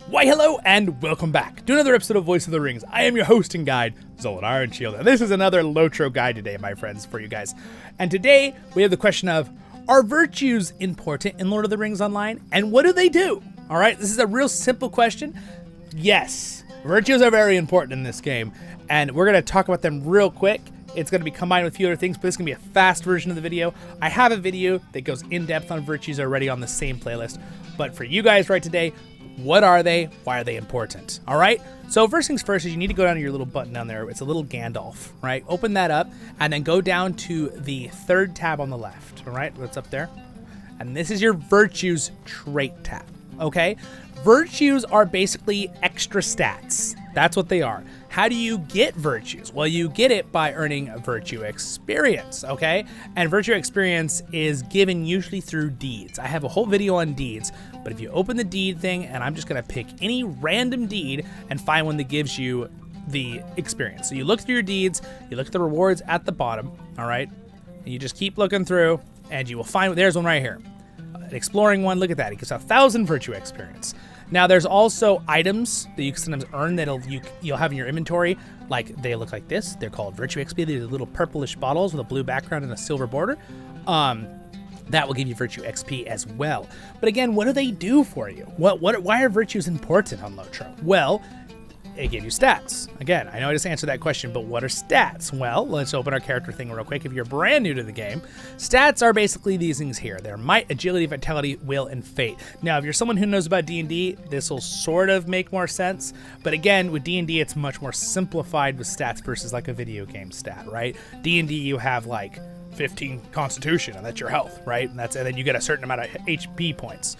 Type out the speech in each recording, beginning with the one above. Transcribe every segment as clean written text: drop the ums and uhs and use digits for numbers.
Why hello and welcome back to another episode of Voice of the Rings. I am your host and guide, Zollin Ironshield, and this is another LOTRO guide today, my friends, for you guys. And today we have the question of, are virtues important in Lord of the Rings Online, and what do they do? All right, this is a real simple question. Yes, virtues are very important in this game, and we're going to talk about them real quick. It's going to be combined with a few other things, but this is going to be a fast version of the video. I have a video that goes in depth on virtues already on the same playlist, but for you guys right today, what are they? Why are they important? All right. So first things first is you need to go down to your little button down there. It's a little Gandalf, right? Open that up and then go down to the third tab on the left. All right. What's up there? And this is your virtues trait tab. Okay. Virtues are basically extra stats. That's what they are. How do you get virtues? Well, you get it by earning virtue experience, okay? And virtue experience is given usually through deeds. I have a whole video on deeds, but if you open the deed thing, and I'm just gonna pick any random deed and find one that gives you the experience. So you look through your deeds, you look at the rewards at the bottom, all right? And you just keep looking through, and you will find, there's one right here. An exploring one, look at that. It gives 1,000 virtue experience. Now, there's also items that you can sometimes earn that you'll have in your inventory. Like, they look like this. They're called Virtue XP. They're little purplish bottles with a blue background and a silver border. That will give you Virtue XP as well. But again, what do they do for you? Why are virtues important on LOTRO? Well, they give you stats. Again, I know I just answered that question, but what are stats? Well, let's open our character thing real quick. If you're brand new to the game, stats are basically these things here. They're might, agility, vitality, will, and fate. Now, if you're someone who knows about D&D, this will sort of make more sense. But again, with D&D, it's much more simplified with stats versus like a video game stat, right? D&D, you have like 15 constitution, and that's your health, right? And then you get a certain amount of HP points.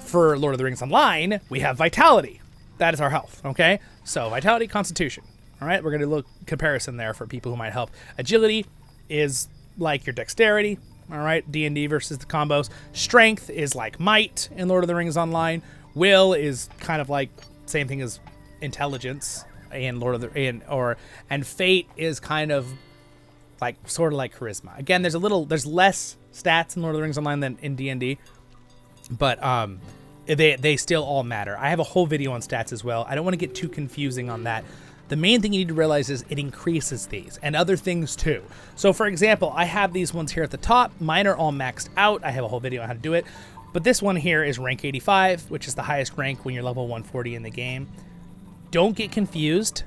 For Lord of the Rings Online, we have vitality. That is our health, okay? So vitality, constitution. All right, we're going to look comparison there for people who might help. Agility is like your dexterity, all right? D&D versus the combos. Strength is like might in Lord of the Rings Online. Will is kind of like same thing as intelligence in Lord of the and fate is kind of like sort of like charisma. Again, there's less stats in Lord of the Rings Online than in D&D, but they still all matter. I have a whole video on stats as well. I don't want to get too confusing on that. The main thing you need to realize is it increases these and other things too. So for example, I have these ones here at the top. Mine are all maxed out. I have a whole video on how to do it. But this one here is rank 85, which is the highest rank when you're level 140 in the game. Don't get confused.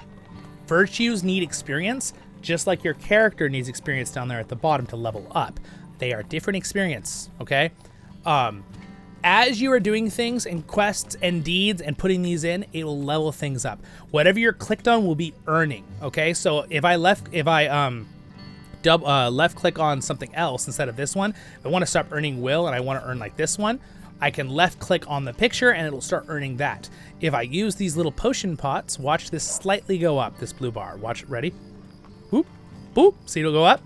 Virtues need experience, just like your character needs experience down there at the bottom to level up. They are different experience, okay? As you are doing things and quests and deeds and putting these in, it will level things up. Whatever you're clicked on will be earning, okay? So if I left click on something else instead of this one, if I want to start earning will and I want to earn like this one, I can left click on the picture and it'll start earning that. If I use these little potion pots, watch this slightly go up, this blue bar. Watch it, ready? Boop, boop, see it'll go up.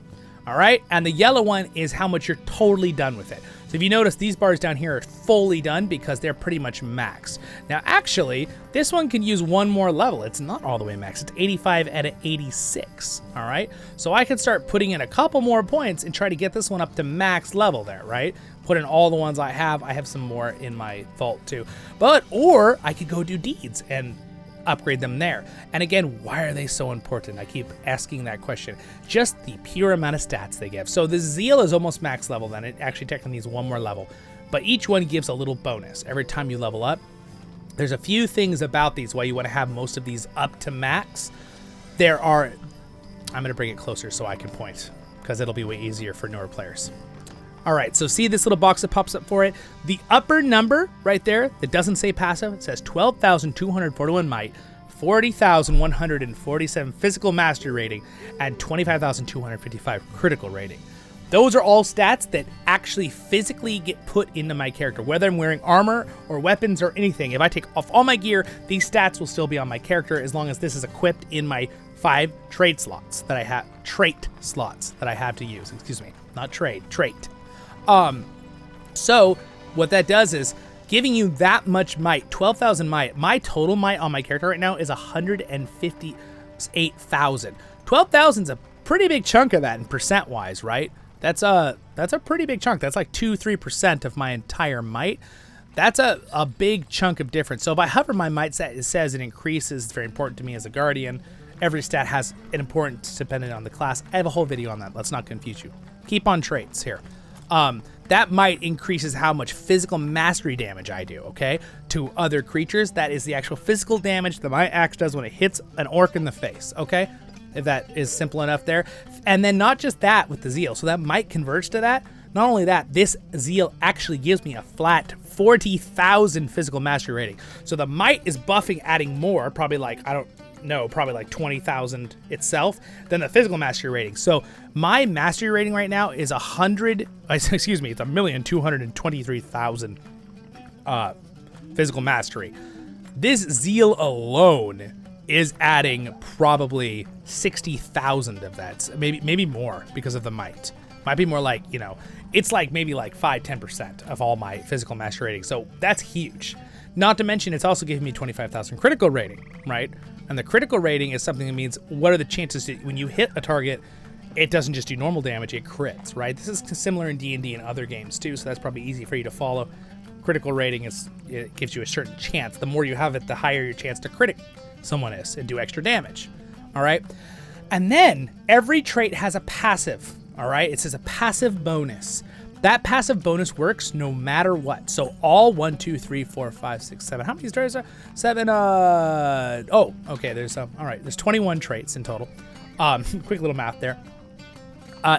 All right, and the yellow one is how much you're totally done with it. So if you notice, these bars down here are fully done because they're pretty much maxed. Now, actually, this one can use one more level. It's not all the way maxed. It's 85 out of 86, all right? So I could start putting in a couple more points and try to get this one up to max level there, right? Put in all the ones I have. I have some more in my vault too. Or I could go do deeds and upgrade them there. And again, why are they so important? I keep asking that question. Just the pure amount of stats they give. So the zeal is almost max level then. It actually technically needs one more level, but each one gives a little bonus every time you level up. There's a few things about these why you want to have most of these up to max. I'm going to bring it closer so I can point because it'll be way easier for newer players. All right, so see this little box that pops up for it? The upper number right there that doesn't say passive, it says 12,241 might, 40,147 physical mastery rating, and 25,255 critical rating. Those are all stats that actually physically get put into my character, whether I'm wearing armor or weapons or anything. If I take off all my gear, these stats will still be on my character as long as this is equipped in my 5 trait slots that I have to use. Excuse me, not trait. So what that does is giving you that much might, 12,000 might. My total might on my character right now is 158,000. 12,000 is a pretty big chunk of that in percent wise, right? That's a pretty big chunk. That's like 2-3% of my entire might. That's a big chunk of difference. So if I hover my might stat, it says it increases. It's very important to me as a guardian. Every stat has an importance depending on the class. I have a whole video on that. Let's not confuse you. Keep on traits here. That might increases how much physical mastery damage I do, okay? To other creatures, that is the actual physical damage that my axe does when it hits an orc in the face, okay? If that is simple enough there. And then not just that with the zeal, so that might converge to that. Not only that, this zeal actually gives me a flat 40,000 physical mastery rating. So the might is buffing, adding more, probably like, I don't know, probably like 20,000 itself than the physical mastery rating. So my mastery rating right now is 1,223,000 physical mastery. This zeal alone is adding probably 60,000 of that, maybe more because of the might. Might be more like, you know, it's like maybe like 5-10% of all my physical mastery rating. So that's huge. Not to mention, it's also giving me 25,000 critical rating, right? And the critical rating is something that means what are the chances that when you hit a target, it doesn't just do normal damage, it crits, right? This is similar in D&D and other games too, so that's probably easy for you to follow. Critical rating it gives you a certain chance. The more you have it, the higher your chance to crit someone is and do extra damage, all right? And then every trait has a passive, all right? It says a passive bonus. That passive bonus works no matter what. So all 1, 2, 3, 4, 5, 6, 7. How many traits are 7? Oh, okay. There's all right. There's 21 traits in total. Quick little math there.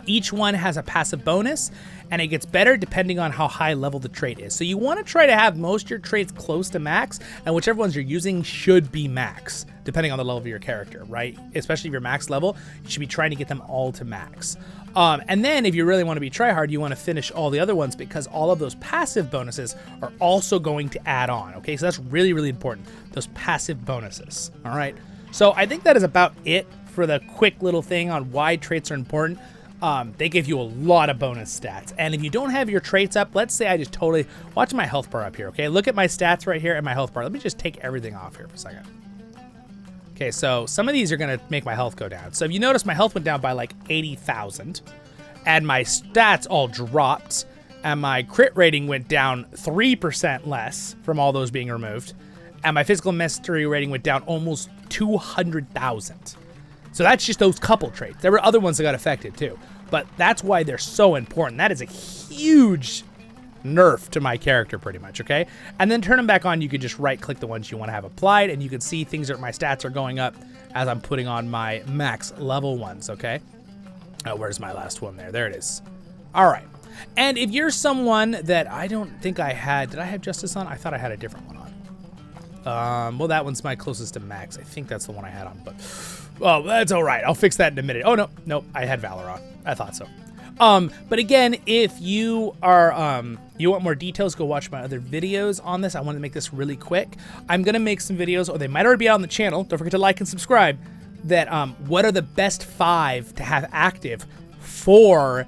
Each one has a passive bonus, and it gets better depending on how high level the trait is. So you want to try to have most of your traits close to max, and whichever ones you're using should be max, depending on the level of your character, right? Especially if you're max level, you should be trying to get them all to max. And then if you really want to be tryhard, you want to finish all the other ones because all of those passive bonuses are also going to add on, okay? So that's really, really important, those passive bonuses, all right? So I think that is about it for the quick little thing on why traits are important. They give you a lot of bonus stats. And if you don't have your traits up, let's say I just totally, watch my health bar up here, okay? Look at my stats right here and my health bar. Let me just take everything off here for a second. Okay, so some of these are gonna make my health go down. So if you notice, my health went down by like 80,000 and my stats all dropped and my crit rating went down 3% less from all those being removed. And my physical mastery rating went down almost 200,000. So that's just those couple traits. There were other ones that got affected too, but that's why they're so important. That is a huge nerf to my character pretty much, okay? And then turn them back on, you can just right click the ones you want to have applied and you can see things that my stats are going up as I'm putting on my max level ones, okay? Oh, where's my last one there? There it is. All right. And if you're someone that I don't think I had, did I have Justice on? I thought I had a different one on. Well, that one's my closest to max. I think that's the one I had on, but well, that's all right. I'll fix that in a minute. Oh, no, I had Valor on. I thought so. But again, if you are, you want more details, go watch my other videos on this. I want to make this really quick. I'm going to make some videos, or they might already be out on the channel. Don't forget to like and subscribe. That, what are the best 5 to have active for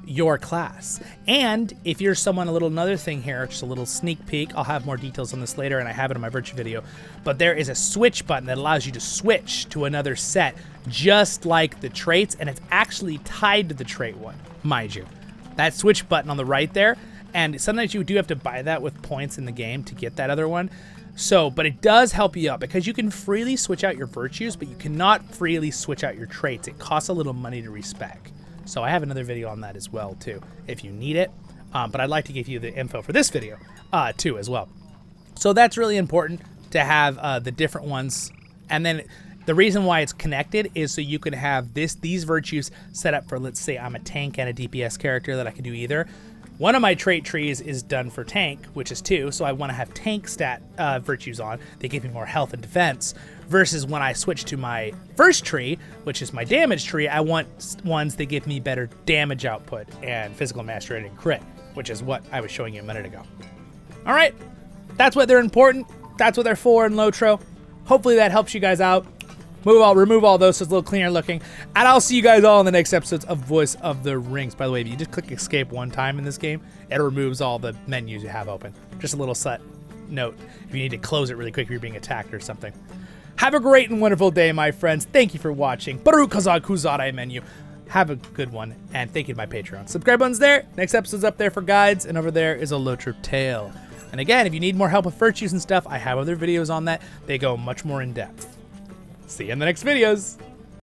your class? And if you're someone, another thing here, just a little sneak peek. I'll have more details on this later, and I have it in my virtue video. But there is a switch button that allows you to switch to another set, just like the traits, and it's actually tied to the trait one, mind you. That switch button on the right there, and sometimes you do have to buy that with points in the game to get that other one. So, but it does help you out because you can freely switch out your virtues, but you cannot freely switch out your traits. It costs a little money to respec. So I have another video on that as well too, if you need it. But I'd like to give you the info for this video too as well. So that's really important to have the different ones. And then the reason why it's connected is so you can have these virtues set up for, let's say I'm a tank and a DPS character that I can do either. One of my trait trees is done for tank, which is 2, so I want to have tank stat virtues on. They give me more health and defense, versus when I switch to my first tree, which is my damage tree, I want ones that give me better damage output and physical mastery and crit, which is what I was showing you a minute ago. All right, that's what they're important. That's what they're for in LOTRO. Hopefully that helps you guys out. Remove all those so it's a little cleaner looking. And I'll see you guys all in the next episodes of Voice of the Rings. By the way, if you just click escape one time in this game, it removes all the menus you have open. Just a little set note if you need to close it really quick if you're being attacked or something. Have a great and wonderful day, my friends. Thank you for watching. Baruch Kazak Kuzadai menu. Have a good one, and thank you to my Patreon. Subscribe button's there. Next episode's up there for guides, and over there is a LOTRO tale. And again, if you need more help with virtues and stuff, I have other videos on that. They go much more in depth. See you in the next videos.